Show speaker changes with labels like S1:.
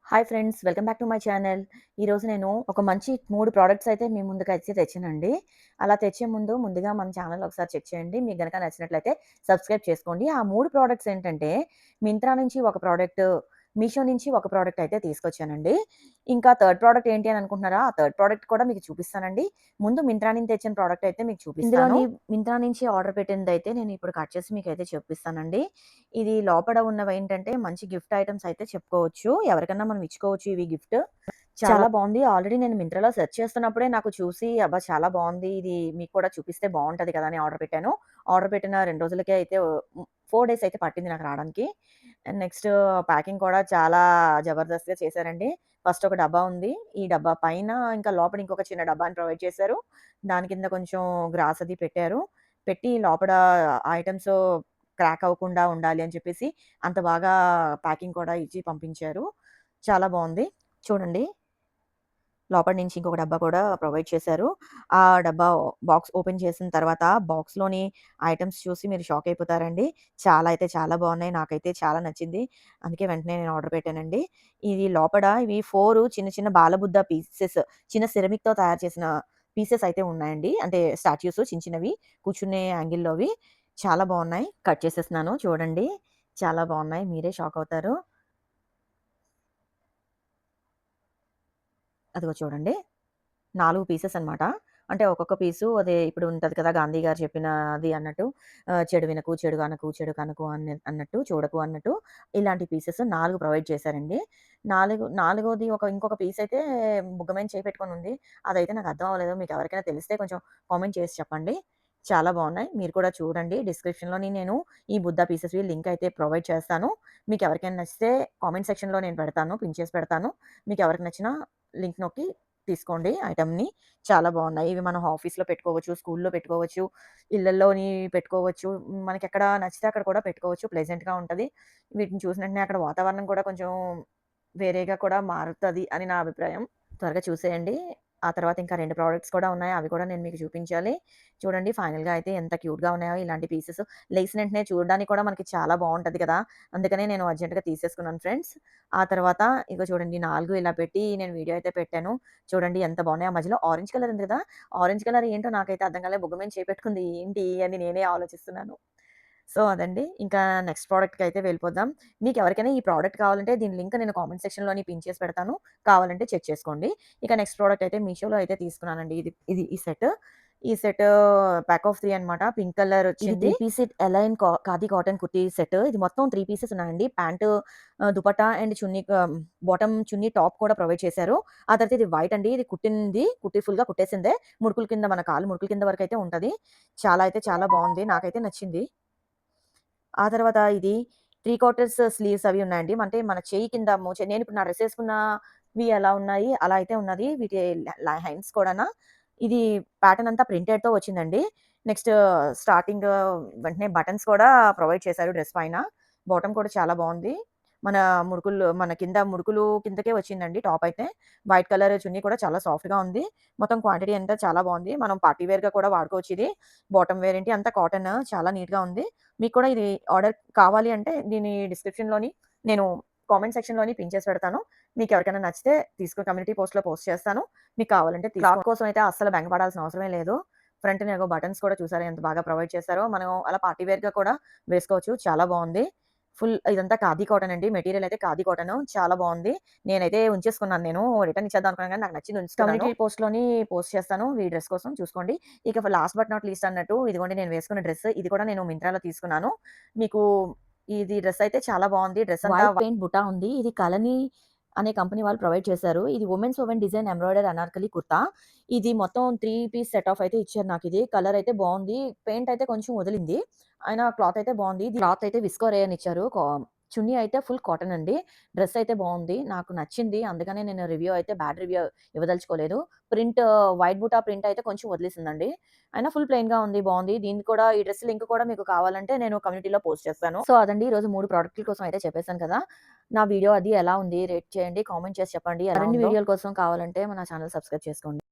S1: Hi friends, welcome back to my channel. ఈరోజు నేను ఒక మంచి 3 ప్రొడక్ట్స్ అయితే మీ ముందుకైతే తెచ్చానండి. అలా తెచ్చే ముందుగా మన ఛానల్ ఒకసారి చెక్ చేయండి. మీకు గనక నచ్చినట్లయితే సబ్స్క్రైబ్ చేసుకోండి. ఆ 3 ప్రొడక్ట్స్ ఏంటంటే మింత్రా నుంచి ఒక ప్రొడక్ట్, మీషో నుంచి ఒక ప్రొడక్ట్ అయితే తీసుకొచ్చానండి. ఇంకా థర్డ్ ప్రొడక్ట్ ఏంటి అని అనుకుంటున్నారా? ఆ థర్డ్ ప్రొడక్ట్ కూడా మీకు చూపిస్తానండి. ముందు మింత్రా నుంచి తెచ్చిన ప్రొడక్ట్ అయితే మీకు చూపిస్తాను. ఇందులోని మింత్రా నుంచి ఆర్డర్ పెట్టినదైతే నేను ఇప్పుడు కట్ చేసి మీకైతే చూపిస్తానండి. ఇది లోపల ఉన్నవేంటంటే మంచి గిఫ్ట్ ఐటెమ్స్ అయితే చెప్పుకోవచ్చు. ఎవరికన్నా మనం ఇచ్చుకోవచ్చు ఇవి గిఫ్ట్. చాలా బావుంది. ఆల్రెడీ నేను మింత్రాలో సెర్చ్ చేస్తున్నప్పుడే నాకు చూసి అబ్బా! చాలా బావుంది. ఇది మీకు కూడా చూపిస్తే బావుంటది కదా! అని ఆర్డర్ పెట్టాను. ఆర్డర్ పెట్టిన 2 రోజులకే అయితే 4 డేస్ అయితే పట్టింది నాకు రావడానికి. నెక్స్ట్ ప్యాకింగ్ కూడా చాలా జబర్దస్త్‌గా చేశారండి. ఫస్ట్ ఒక డబ్బా ఉంది. ఈ డబ్బా పైన ఇంకా లోపల ఇంకొక చిన్న డబ్బాని ప్రొవైడ్ చేశారు. దాని కింద కొంచెం గ్రాస్ అది పెట్టారు. పెట్టి లోపల ఐటెమ్స్ క్రాక్ అవ్వకుండా ఉండాలి అని చెప్పేసి అంత బాగా ప్యాకింగ్ కూడా ఇచ్చి పంపించారు. చాలా బావుంది. చూడండి. లోపల నుంచి ఇంకొక డబ్బా కూడా ప్రొవైడ్ చేశారు. ఆ డబ్బా బాక్స్ ఓపెన్ చేసిన తర్వాత బాక్స్‌లోని ఐటెమ్స్ చూసి మీరు షాక్ అయిపోతారండి. చాలా అయితే చాలా బావున్నాయి. నాకైతే చాలా నచ్చింది. అందుకే వెంటనే నేను ఆర్డర్ పెట్టానండి. ఇది లోపల ఇవి 4 చిన్న చిన్న బాలబుద్ధ పీసెస్, చిన్న సిరమిక్‌తో తయారు చేసిన పీసెస్ అయితే ఉన్నాయండి. అంటే స్టాట్యూస్ చిన్న చిన్నవి కూర్చునే యాంగిల్‌లోవి. చాలా బావున్నాయి. కట్ చేసేస్తున్నాను చూడండి. చాలా బావున్నాయి. మీరే షాక్ అవుతారు. అదిగో చూడండి. 4 పీసెస్ అనమాట. అంటే ఒక్కొక్క పీసు అదే ఇప్పుడు ఉంటది కదా! గాంధీ గారు చెప్పినది అన్నట్టు చెడు వినకు, చెడు గనకు, చెడు కనకు అన్నట్టు, చూడకు అన్నట్టు ఇలాంటి పీసెస్ 4 ప్రొవైడ్ చేశారండి. నాలుగోది ఇంకొక పీస్ అయితే బుగ్గ మీద చేయి పెట్టుకొనుంది. అదైతే నాకు అర్థం అవ్వలేదు. మీకు ఎవరికైనా తెలిస్తే కొంచెం కామెంట్ చేసి చెప్పండి. చాలా బావున్నాయి. మీరు కూడా చూడండి. డిస్క్రిప్షన్‌లోని నేను ఈ బుద్ధ పీసెస్‌వి లింక్ అయితే ప్రొవైడ్ చేస్తాను. మీకు ఎవరికైనా నచ్చితే కామెంట్ సెక్షన్‌లో నేను పెడతాను. పిన్ చేసి పెడతాను. మీకు ఎవరికి నచ్చినా లింక్ నొక్కి తీసుకోండి ఐటెమ్‌ని. చాలా బావున్నాయి. ఇవి మనం ఆఫీస్‌లో పెట్టుకోవచ్చు, స్కూల్‌లో పెట్టుకోవచ్చు, ఇళ్లల్లోని పెట్టుకోవచ్చు. మనకెక్కడ నచ్చితే అక్కడ కూడా పెట్టుకోవచ్చు. ప్లెజెంట్‌గా ఉంటది. వీటిని చూసిన వెంటనే అక్కడ వాతావరణం కూడా కొంచెం వేరేగా కూడా మారుతది అని నా అభిప్రాయం. త్వరగా చూసేయండి. ఆ తర్వాత ఇంకా 2 ప్రొడక్ట్స్ కూడా ఉన్నాయి. అవి కూడా నేను మీకు చూపించాలి. చూడండి ఫైనల్‌గా అయితే ఎంత క్యూట్‌గా ఉన్నాయో ఇలాంటి పీసెస్. లేసిన వెంటనే చూడడానికి కూడా మనకి చాలా బావుంటది కదా! అందుకనే నేను అర్జెంట్‌గా తీసేసుకున్నాను ఫ్రెండ్స్. ఆ తర్వాత ఇగో చూడండి 4 ఇలా పెట్టి నేను వీడియో అయితే పెట్టాను. చూడండి ఎంత బావున్నాయో. ఆ మధ్యలో ఆరెంజ్ కలర్ ఉంది కదా! ఆరెంజ్ కలర్ ఏంటో నాకైతే అర్థం కాలే. బుగ్గ మీద చేయి పెట్టుకుంది ఏంటి అని నేనే ఆలోచిస్తున్నాను. సో, అదండి. ఇంకా నెక్స్ట్ ప్రొడక్ట్‌కైతే వెళ్ళిపోదాం. మీకెవరికైనా ఈ ప్రొడక్ట్ కావాలంటే దీని లింక్ నేను కామెంట్ సెక్షన్‌లోని పిన్ చేసి పెడతాను. కావాలంటే చెక్ చేసుకోండి. ఇక నెక్స్ట్ ప్రొడక్ట్ అయితే మీషోలో అయితే తీసుకున్నానండి. ఇది ఈ సెట్. ఈ సెట్ ప్యాక్ ఆఫ్ 3 అనమాట. పింక్ కలర్ వచ్చింది. 3 piece set A line khadi cotton kurti set. ఇది మొత్తం 3 పీసెస్ ఉన్నాయండి. Pant, dupatta and chunni bottom chunni top కూడా ప్రొవైడ్ చేశారు. ఆ తర్వాత ఇది వైట్ అండి. ఇది కుట్టింది. ఫుల్‌గా కుట్టేసిందే. ముడుకుల కింద మన కాళ్ళు ముడుకుల కింద వరకైతే ఉంటది. చాలా అయితే చాలా బావుంది. నాకైతే నచ్చింది. ఆ తర్వాత ఇది 3 క్వార్టర్స్ స్లీవ్స్ అవి ఉన్నాయండి. అంటే మన చెయ్యి కింద నేనిప్పుడు నా డ్రెస్ ఏసుకున్నవి ఎలా ఉన్నాయి, అలా అయితే ఉన్నది. వీటి హ్యాండ్స్ కూడాన. ఇది ప్యాటర్న్ అంతా ప్రింటెడ్‌తో వచ్చిందండి. నెక్స్ట్ స్టార్టింగ్ వెంటనే బటన్స్ కూడా ప్రొవైడ్ చేశారు డ్రెస్ పైన. బాటమ్ కూడా చాలా బావుంది. మన కింద ముడుకులు కిందకే వచ్చిందండి టాప్ అయితే. వైట్ కలర్ చున్నీ కూడా చాలా సాఫ్ట్‌గా ఉంది. మొత్తం క్వాంటిటీ అంతా చాలా బావుంది. మనం పార్టీ వేర్‌గా కూడా వాడుకోవచ్చు ఇది. బాటమ్ వేర్ ఏంటి అంతా కాటన్ చాలా నీట్‌గా ఉంది. మీకు కూడా ఇది ఆర్డర్ కావాలి అంటే దీని డిస్క్రిప్షన్‌లోని నేను కామెంట్ సెక్షన్‌లోని పిన్ చేసి పెడతాను. మీకెవరికైనా నచ్చితే కమ్యూనిటీ పోస్ట్‌లో పోస్ట్ చేస్తాను. మీకు కావాలంటే క్లాత్ కోసం అయితే అస్సలు బెంగ పడాల్సిన అవసరమే లేదు. ఫ్రంట్‌న ఇగో బటన్స్ కూడా చూసారా ఎంత బాగా ప్రొవైడ్ చేశారో. మనం అలా పార్టీ వేర్‌గా కూడా వేసుకోవచ్చు. చాలా బావుంది. ఇదంతా ఖాదీ కాటన్ అండి. మెటీరియల్ అయితే ఖాదీ కాటన్. చాలా బావుంది. నేనైతే ఉంచేసుకున్నాను నేను. రిటర్న్ ఇచ్చేద్దాం అనుకున్నాను గానీ నాకు నచ్చింది ఉంచుకున్నాను. కమ్యూనిటీ పోస్ట్‌లోని పోస్ట్ చేస్తాను. ఈ డ్రెస్ కోసం చూసుకోండి. ఇక లాస్ట్ బట్ నాట్ లీస్ట్ అన్నట్టు ఇదిగోండి నేను వేసుకున్న డ్రెస్. ఇది కూడా నేను మింత్రాలో తీసుకున్నాను. మీకు ఇది డ్రెస్ అయితే చాలా బావుంది. డ్రెస్ అంతా వైట్ పెయింట్ బుటా ఉంది. ఇది కలని అనే కంపెనీ వాళ్ళు ప్రొవైడ్ చేశారు. ఇది women's woven design embroidery Anarkali kurta. ఇది మొత్తం 3 పీస్ సెట్ ఆఫ్ అయితే ఇచ్చారు నాకిది. కలర్ అయితే బావుంది. పెయింట్ అయితే కొంచెం వదిలింది. అయినా క్లాత్ అయితే బావుంది. క్లాత్ అయితే విస్కో రేయన్ ఇచ్చారు. చున్నీ అయితే ఫుల్ కాటన్ అండి. డ్రెస్ అయితే బావుంది. నాకు నచ్చింది. అందుకనే నేను రివ్యూ అయితే బ్యాడ్ రివ్యూ ఇవ్వదలుచుకోలేదు. ప్రింట్ వైట్ బూటా ప్రింట్ అయితే కొంచెం వదిలేసిందండి. అయినా ఫుల్ ప్లెయిన్‌గా ఉంది. బావుంది. దీనికి కూడా ఈ డ్రెస్ లింక్ కూడా మీకు కావాలంటే నేను కమ్యూనిటీలో పోస్ట్ చేస్తాను. సో, అదండి ఈరోజు 3 ప్రొడక్ట్‌ల కోసం అయితే చెప్పేసాను కదా! నా వీడియో అది ఎలా ఉంది? రేట్ చేయండి. కామెంట్ చేసి చెప్పండి ఎలా ఉందో. మరిన్ని వీడియోల కోసం కావాలంటే మన ఛానెల్ సబ్స్క్రైబ్ చేసుకోండి.